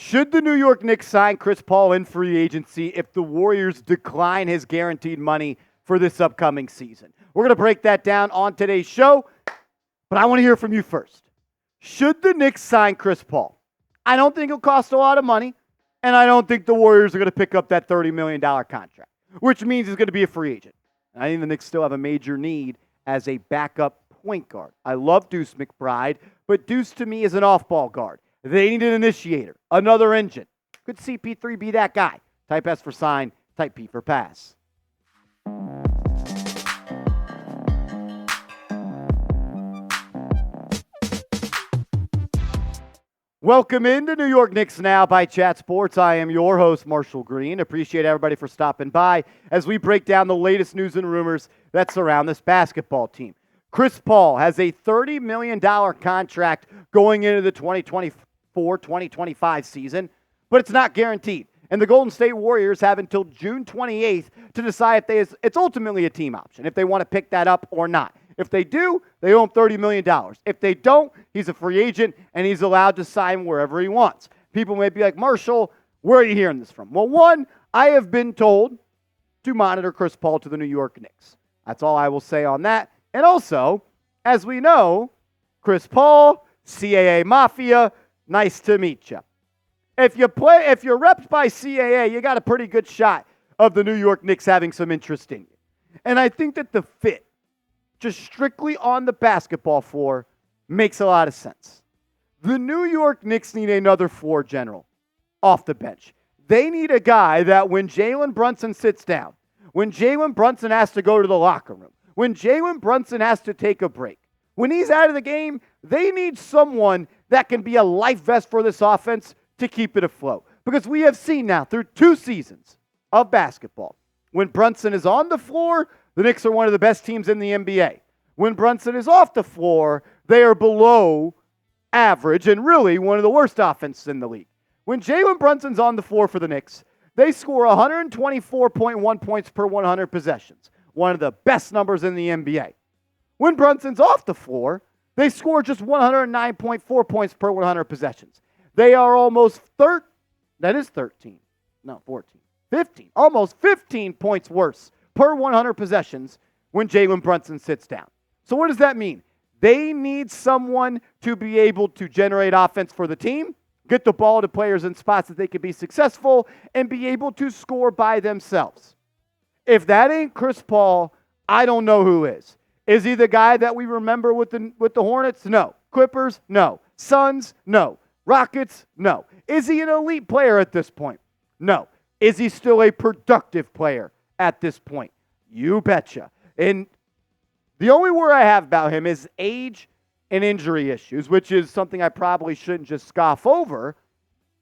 Should the New York Knicks sign Chris Paul in free agency if the Warriors decline his guaranteed money for this upcoming season? We're going to break that down on today's show, but I want to hear from you first. Should the Knicks sign Chris Paul? I don't think it'll cost a lot of money, and I don't think the Warriors are going to pick up that $30 million contract, which means he's going to be a free agent. I think the Knicks still have a major need as a backup point guard. I love Deuce McBride, but Deuce to me is an off-ball guard. They need an initiator, another engine. Could CP3 be that guy? Type S for sign, type P for pass. Welcome into New York Knicks Now by Chat Sports. I am your host, Marshall Green. Appreciate everybody for stopping by as we break down the latest news and rumors that surround this basketball team. Chris Paul has a $30 million contract going into the 2024-2025 season, but it's not guaranteed. And the Golden State Warriors have until June 28th to decide if it's ultimately a team option, if they want to pick that up or not. If they do, they owe him $30 million. If they don't, he's a free agent and he's allowed to sign wherever he wants. People may be like, Marshall, where are you hearing this from? Well, one, I have been told to monitor Chris Paul to the New York Knicks. That's all I will say on that. And also, as we know, Chris Paul, CAA Mafia, nice to meet you. If you're repped by CAA, you got a pretty good shot of the New York Knicks having some interest in you. And I think that the fit, just strictly on the basketball floor, makes a lot of sense. The New York Knicks need another floor general off the bench. They need a guy that when Jalen Brunson sits down, when Jalen Brunson has to go to the locker room, when Jalen Brunson has to take a break, when he's out of the game, they need someone that can be a life vest for this offense to keep it afloat. Because we have seen now through 2 seasons of basketball, when Brunson is on the floor, the Knicks are one of the best teams in the NBA. When Brunson is off the floor, they are below average and really one of the worst offenses in the league. When Jalen Brunson's on the floor for the Knicks, they score 124.1 points per 100 possessions, one of the best numbers in the NBA. When Brunson's off the floor, they score just 109.4 points per 100 possessions. They are almost 15, almost 15 points worse per 100 possessions when Jalen Brunson sits down. So what does that mean? They need someone to be able to generate offense for the team, get the ball to players in spots that they can be successful, and be able to score by themselves. If that ain't Chris Paul, I don't know who is. Is he the guy that we remember with the Hornets? No. Clippers? No. Suns? No. Rockets? No. Is he an elite player at this point? No. Is he still a productive player at this point? You betcha. And the only word I have about him is age and injury issues, which is something I probably shouldn't just scoff over.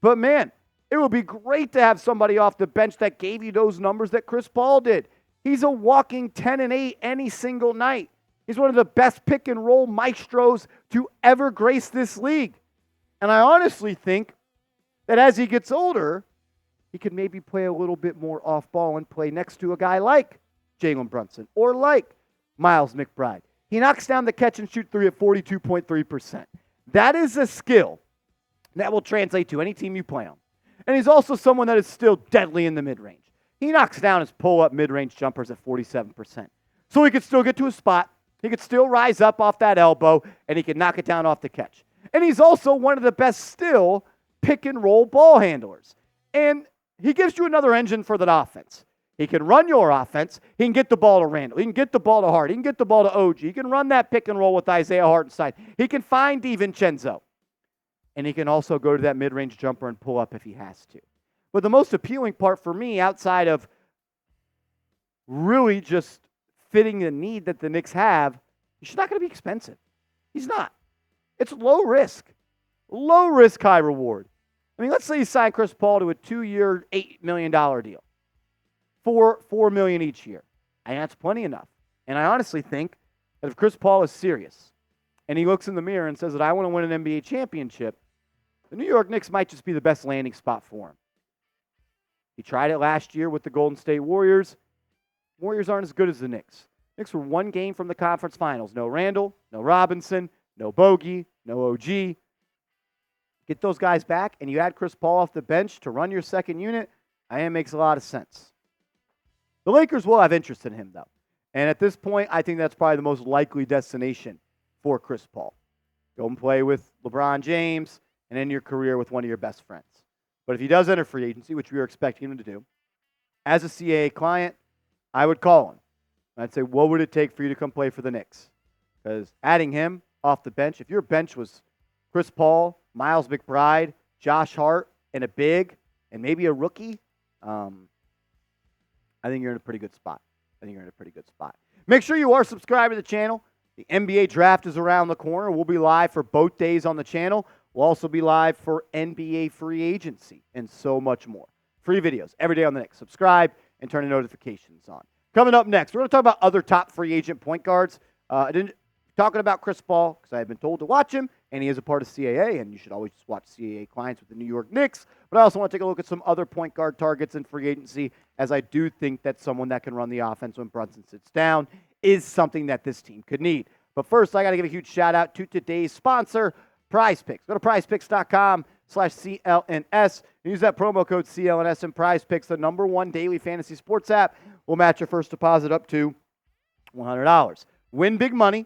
But man, it would be great to have somebody off the bench that gave you those numbers that Chris Paul did. He's a walking 10-8 any single night. He's one of the best pick and roll maestros to ever grace this league. And I honestly think that as he gets older, he could maybe play a little bit more off ball and play next to a guy like Jalen Brunson or like Miles McBride. He knocks down the catch and shoot three at 42.3%. That is a skill that will translate to any team you play on. And he's also someone that is still deadly in the mid-range. He knocks down his pull-up mid-range jumpers at 47%. So he could still get to a spot. He could still rise up off that elbow, and he can knock it down off the catch. And he's also one of the best still pick-and-roll ball handlers. And he gives you another engine for that offense. He can run your offense. He can get the ball to Randall. He can get the ball to Hart. He can get the ball to OG. He can run that pick and roll with Isaiah Hartenstein. He can find DiVincenzo. And he can also go to that mid-range jumper and pull up if he has to. But the most appealing part for me, outside of really just fitting the need that the Knicks have, he's not going to be expensive. He's not. It's low risk. Low risk, high reward. I mean, let's say you sign Chris Paul to a 2-year, $8 million deal. $4 million each year. And that's plenty enough. And I honestly think that if Chris Paul is serious and he looks in the mirror and says that I want to win an NBA championship, the New York Knicks might just be the best landing spot for him. He tried it last year with the Golden State Warriors. Warriors aren't as good as the Knicks. Knicks were 1 game from the conference finals. No Randall, no Robinson, no Bogey, no OG. Get those guys back, and you add Chris Paul off the bench to run your second unit. I think it makes a lot of sense. The Lakers will have interest in him, though. And at this point, I think that's probably the most likely destination for Chris Paul. Go and play with LeBron James and end your career with one of your best friends. But if he does enter free agency, which we are expecting him to do, as a CAA client, I would call him. I'd say, what would it take for you to come play for the Knicks? Because adding him off the bench, if your bench was Chris Paul, Miles McBride, Josh Hart, and a big, and maybe a rookie, I think you're in a pretty good spot. Make sure you are subscribed to the channel. The NBA draft is around the corner. We'll be live for both days on the channel. We'll also be live for NBA free agency and so much more. Free videos every day on the Knicks. Subscribe and turn the notifications on. Coming up next, we're going to talk about other top free agent point guards. Talking about Chris Paul, because I have been told to watch him, and he is a part of CAA, and you should always watch CAA clients with the New York Knicks. But I also want to take a look at some other point guard targets in free agency, as I do think that someone that can run the offense when Brunson sits down is something that this team could need. But first, I got to give a huge shout-out to today's sponsor, PrizePicks. Go to PrizePicks.com/CLNS and use that promo code CLNS, and PrizePicks, the #1 daily fantasy sports app, will match your first deposit up to $100. Win big money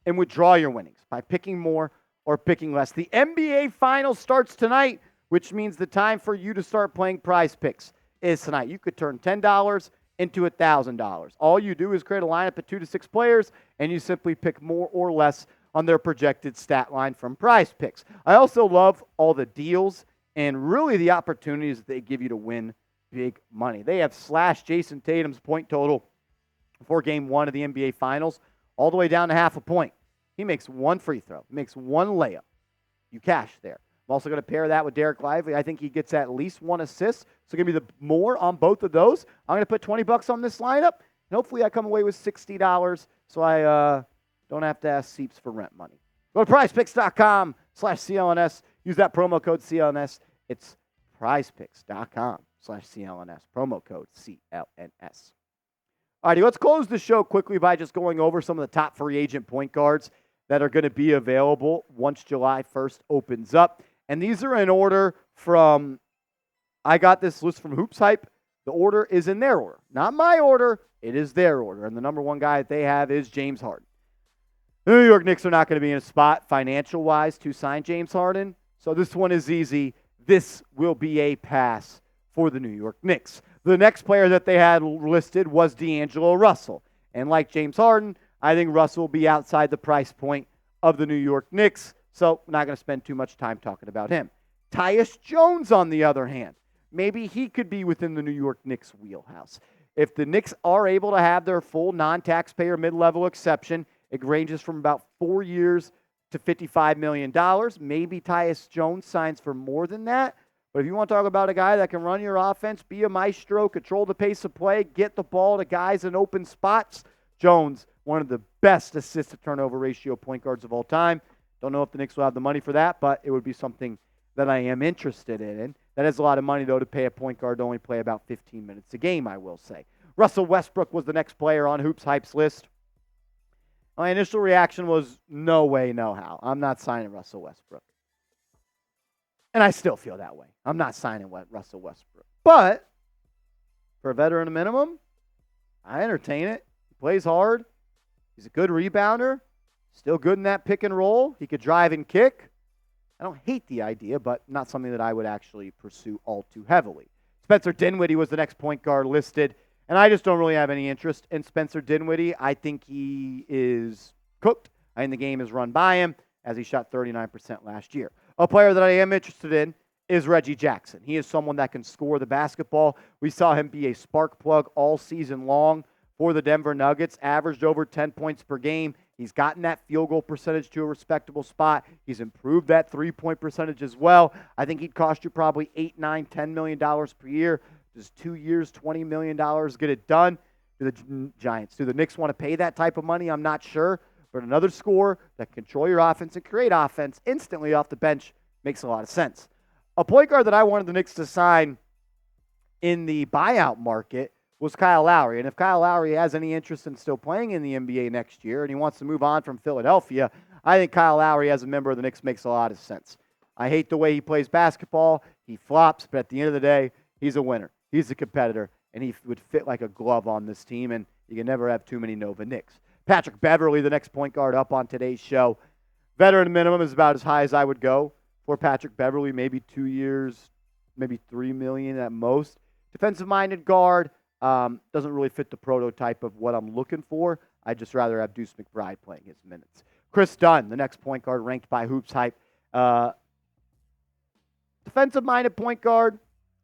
and withdraw your winnings by picking more or picking less. The NBA Finals starts tonight, which means the time for you to start playing PrizePicks is tonight. You could turn $10 into $1,000. All you do is create a lineup of 2 to 6 players, and you simply pick more or less on their projected stat line from PrizePicks. I also love all the deals and really the opportunities that they give you to win big money. They have slashed Jason Tatum's point total for Game 1 of the NBA Finals all the way down to half a point. He makes one free throw. He makes one layup. You cash there. I'm also going to pair that with Derek Lively. I think he gets at least one assist. So give me the more on both of those. I'm going to put $20 on this lineup, and hopefully I come away with $60 so I don't have to ask Seeps for rent money. Go to PrizePicks.com/CLNS. Use that promo code CLNS. It's PrizePicks.com/CLNS. Promo code CLNS. All righty, let's close the show quickly by just going over some of the top free agent point guards that are going to be available once July 1st opens up. And these are in order from, I got this list from Hoops Hype. The order is in their order. Not my order, it is their order. And the #1 guy that they have is James Harden. The New York Knicks are not going to be in a spot financial-wise to sign James Harden. So this one is easy. This will be a pass for the New York Knicks. The next player that they had listed was D'Angelo Russell. And like James Harden, I think Russell will be outside the price point of the New York Knicks, so I'm not going to spend too much time talking about him. Tyus Jones, on the other hand, maybe he could be within the New York Knicks wheelhouse. If the Knicks are able to have their full non-taxpayer mid-level exception, it ranges from about 4 years to $55 million. Maybe Tyus Jones signs for more than that. But if you want to talk about a guy that can run your offense, be a maestro, control the pace of play, get the ball to guys in open spots, Jones, one of the best assist-to-turnover ratio point guards of all time. Don't know if the Knicks will have the money for that, but it would be something that I am interested in. And that is a lot of money, though, to pay a point guard to only play about 15 minutes a game, I will say. Russell Westbrook was the next player on Hoops Hype's list. My initial reaction was, no way, no how. I'm not signing Russell Westbrook. And I still feel that way. I'm not signing Russell Westbrook. But for a veteran minimum, I entertain it. He plays hard. He's a good rebounder. Still good in that pick and roll. He could drive and kick. I don't hate the idea, but not something that I would actually pursue all too heavily. Spencer Dinwiddie was the next point guard listed, and I just don't really have any interest in Spencer Dinwiddie. I think he is cooked. I think the game is run by him, as he shot 39% last year. A player that I am interested in is Reggie Jackson. He is someone that can score the basketball. We saw him be a spark plug all season long for the Denver Nuggets, averaged over 10 points per game. He's gotten that field goal percentage to a respectable spot. He's improved that three-point percentage as well. I think he'd cost you probably $8, $9, $10 million per year. Does 2 years, $20 million get it done? Do the Giants, do the Knicks want to pay that type of money? I'm not sure. But another scorer that can control your offense and create offense instantly off the bench makes a lot of sense. A point guard that I wanted the Knicks to sign in the buyout market was Kyle Lowry. And if Kyle Lowry has any interest in still playing in the NBA next year and he wants to move on from Philadelphia, I think Kyle Lowry as a member of the Knicks makes a lot of sense. I hate the way he plays basketball. He flops, but at the end of the day, he's a winner. He's a competitor, and he would fit like a glove on this team, and you can never have too many Nova Knicks. Patrick Beverley, the next point guard up on today's show. Veteran minimum is about as high as I would go for Patrick Beverley, maybe 2 years, maybe $3 million at most. Defensive-minded guard, doesn't really fit the prototype of what I'm looking for. I'd just rather have Deuce McBride playing his minutes. Chris Dunn, the next point guard ranked by Hoops Hype. Defensive-minded point guard,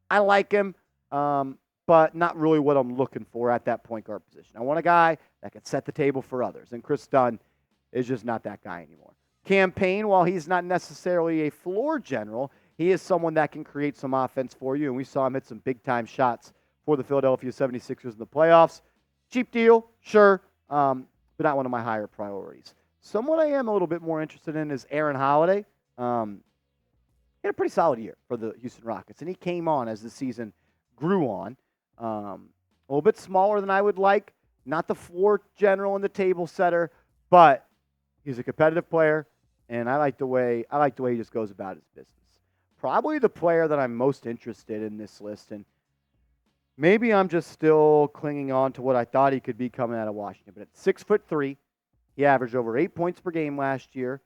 I like him, but not really what I'm looking for at that point guard position. I want a guy that can set the table for others, and Chris Dunn is just not that guy anymore. Cam Payne, while he's not necessarily a floor general, he is someone that can create some offense for you, and we saw him hit some big-time shots for the Philadelphia 76ers in the playoffs. Cheap deal, sure, but not one of my higher priorities. Someone I am a little bit more interested in is Aaron Holiday. He had a pretty solid year for the Houston Rockets, and he came on as the season grew on. A little bit smaller than I would like, not the floor general and the table setter, but he's a competitive player, and I like the way he just goes about his business. Probably the player that I'm most interested in this list, and maybe I'm just still clinging on to what I thought he could be coming out of Washington. But at 6'3", he averaged over 8 points per game last year,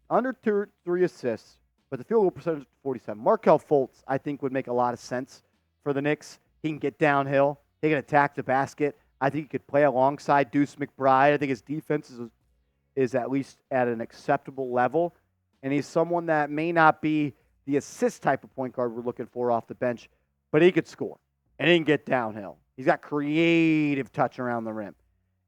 under 3 assists, but the field goal percentage is 47. Markelle Fultz, I think, would make a lot of sense for the Knicks. He can get downhill. He can attack the basket. I think he could play alongside Deuce McBride. I think his defense is at least at an acceptable level, and he's someone that may not be the assist type of point guard we're looking for off the bench, but he could score, and he can get downhill. He's got creative touch around the rim,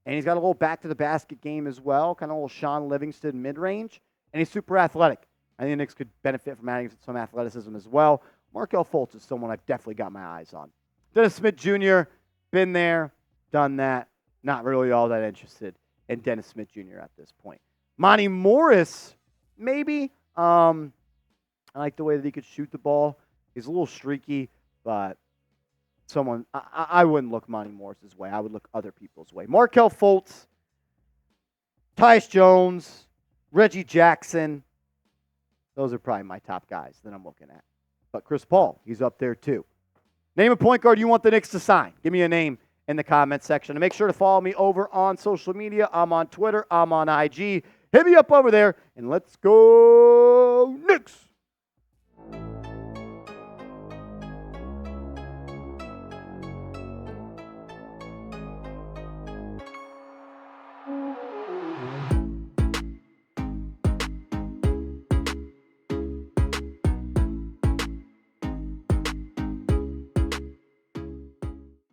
and he's got a little back-to-the-basket game as well, kind of a little Sean Livingston mid-range, and he's super athletic. I think the Knicks could benefit from adding some athleticism as well. Markelle Fultz is someone I've definitely got my eyes on. Dennis Smith Jr., been there, done that, not really all that interested in Dennis Smith Jr. at this point. Monty Morris, maybe. I like the way that he could shoot the ball. He's a little streaky, but someone I wouldn't look Monty Morris's way. I would look other people's way. Markelle Fultz, Tyus Jones, Reggie Jackson. Those are probably my top guys that I'm looking at. But Chris Paul, he's up there too. Name a point guard you want the Knicks to sign. Give me a name in the comment section. And make sure to follow me over on social media. I'm on Twitter. I'm on IG. Hit me up over there, and let's go Knicks!